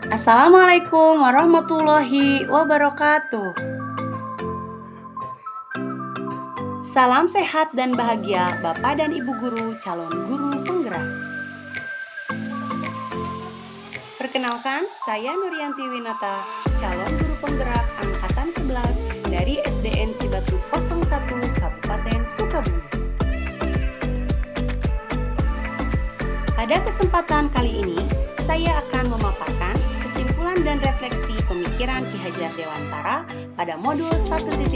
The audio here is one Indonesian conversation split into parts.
Assalamualaikum warahmatullahi wabarakatuh. Salam sehat dan bahagia Bapak dan Ibu guru, calon guru penggerak. Perkenalkan, saya Nuryanti Winata, calon guru penggerak angkatan 11 dari SDN Cibatu 01 Kabupaten Sukabumi. Pada kesempatan kali ini, saya akan memaparkan kesimpulan dan refleksi pemikiran Ki Hajar Dewantara pada modul 1.1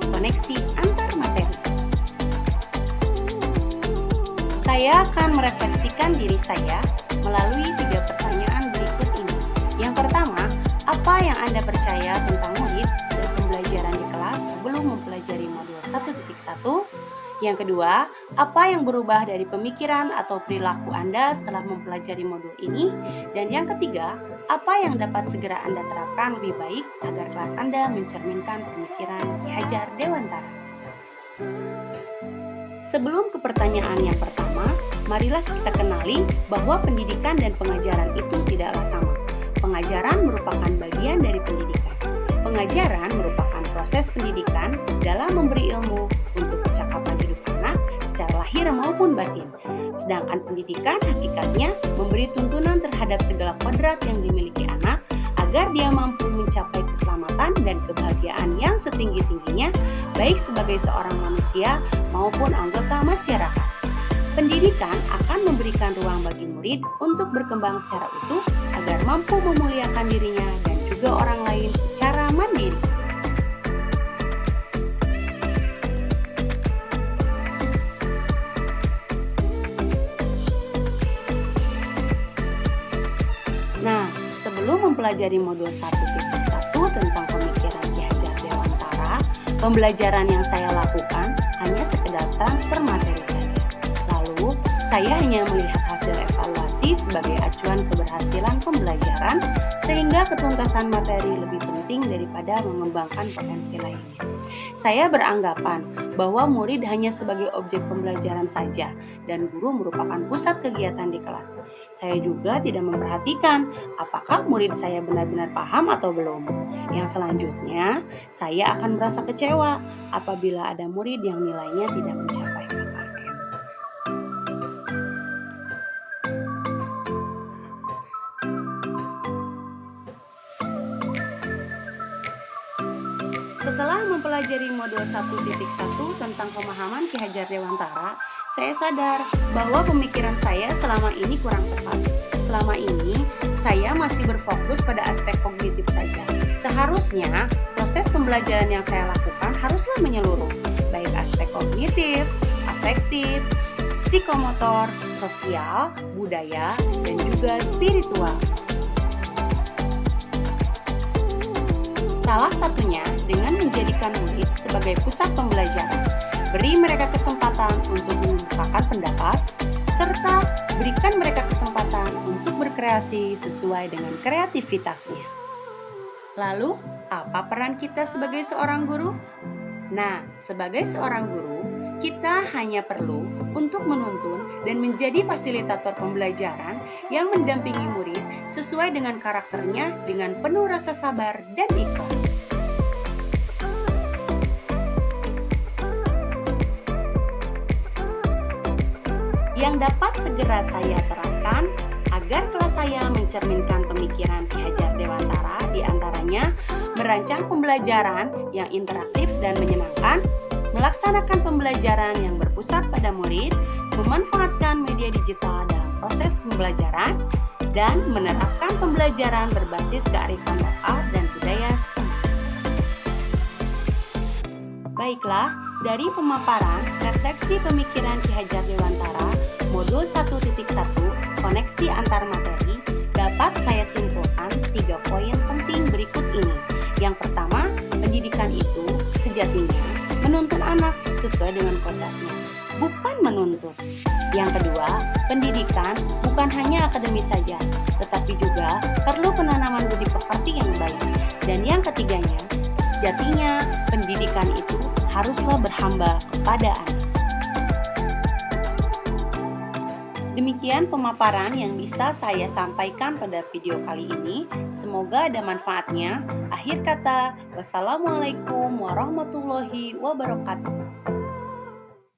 koneksi antar materi. Saya akan merefleksikan diri saya melalui 3 pertanyaan berikut ini. Yang pertama, apa yang Anda percaya tentang murid dan pembelajaran di kelas sebelum mempelajari modul 1.1? Yang kedua, apa yang berubah dari pemikiran atau perilaku Anda setelah mempelajari modul ini? Dan yang ketiga, apa yang dapat segera Anda terapkan lebih baik agar kelas Anda mencerminkan pemikiran Ki Hajar Dewantara? Sebelum ke pertanyaan yang pertama, marilah kita kenali bahwa pendidikan dan pengajaran itu tidaklah sama. Pengajaran merupakan bagian dari pendidikan. Pengajaran merupakan proses pendidikan dalam memberi ilmu untuk kecakapan hidup anak secara lahir maupun batin. Sedangkan pendidikan hakikatnya memberi tuntunan terhadap segala kodrat yang dimiliki anak agar dia mampu mencapai keselamatan dan kebahagiaan yang setinggi-tingginya baik sebagai seorang manusia maupun anggota masyarakat. Pendidikan akan memberikan ruang bagi murid untuk berkembang secara utuh agar mampu memuliakan dirinya dan juga orang lain secara mandiri. Nah, sebelum mempelajari modul 1.1 tentang pemikiran Ki Hajar Dewantara, pembelajaran yang saya lakukan hanya sekedar transfer materi saja. Lalu, saya hanya melihat hasil evaluasi sebagai acuan keberhasilan pembelajaran, sehingga ketuntasan materi lebih penting daripada mengembangkan potensi lainnya. Saya beranggapan bahwa murid hanya sebagai objek pembelajaran saja dan guru merupakan pusat kegiatan di kelas. Saya juga tidak memperhatikan apakah murid saya benar-benar paham atau belum. Yang selanjutnya, saya akan merasa kecewa apabila ada murid yang nilainya tidak mencapai KKM. Setelah mempelajari modul 1.1 tentang pemahaman Ki Hajar Dewantara, saya sadar bahwa pemikiran saya selama ini kurang tepat. Selama ini, saya masih berfokus pada aspek kognitif saja. Seharusnya, proses pembelajaran yang saya lakukan haruslah menyeluruh, baik aspek kognitif, afektif, psikomotor, sosial, budaya, dan juga spiritual. Salah satunya dengan menjadikan murid sebagai pusat pembelajaran, beri mereka kesempatan untuk mengungkapkan pendapat, serta berikan mereka kesempatan untuk berkreasi sesuai dengan kreativitasnya. Lalu, apa peran kita sebagai seorang guru? Nah, sebagai seorang guru, kita hanya perlu untuk menuntun dan menjadi fasilitator pembelajaran yang mendampingi murid sesuai dengan karakternya dengan penuh rasa sabar dan ikhlas. Yang dapat segera saya terapkan agar kelas saya mencerminkan pemikiran Ki Hajar Dewantara diantaranya merancang pembelajaran yang interaktif dan menyenangkan, melaksanakan pembelajaran yang berpusat pada murid, memanfaatkan media digital dalam proses pembelajaran, dan menerapkan pembelajaran berbasis kearifan lokal dan budaya setempat. Baiklah, dari pemaparan refleksi pemikiran Ki Hajar Dewantara modul 1.1 koneksi antar materi dapat saya simpulkan 3 poin penting berikut ini. Yang pertama, pendidikan itu sejatinya menuntun anak sesuai dengan kodratnya, bukan menuntut. Yang kedua, pendidikan bukan hanya akademis saja, tetapi juga perlu penanaman budi pekerti yang baik. Dan yang ketiganya, sejatinya pendidikan itu haruslah berhamba kepada anak. Demikian pemaparan yang bisa saya sampaikan pada video kali ini. Semoga ada manfaatnya. Akhir kata, wassalamualaikum warahmatullahi wabarakatuh.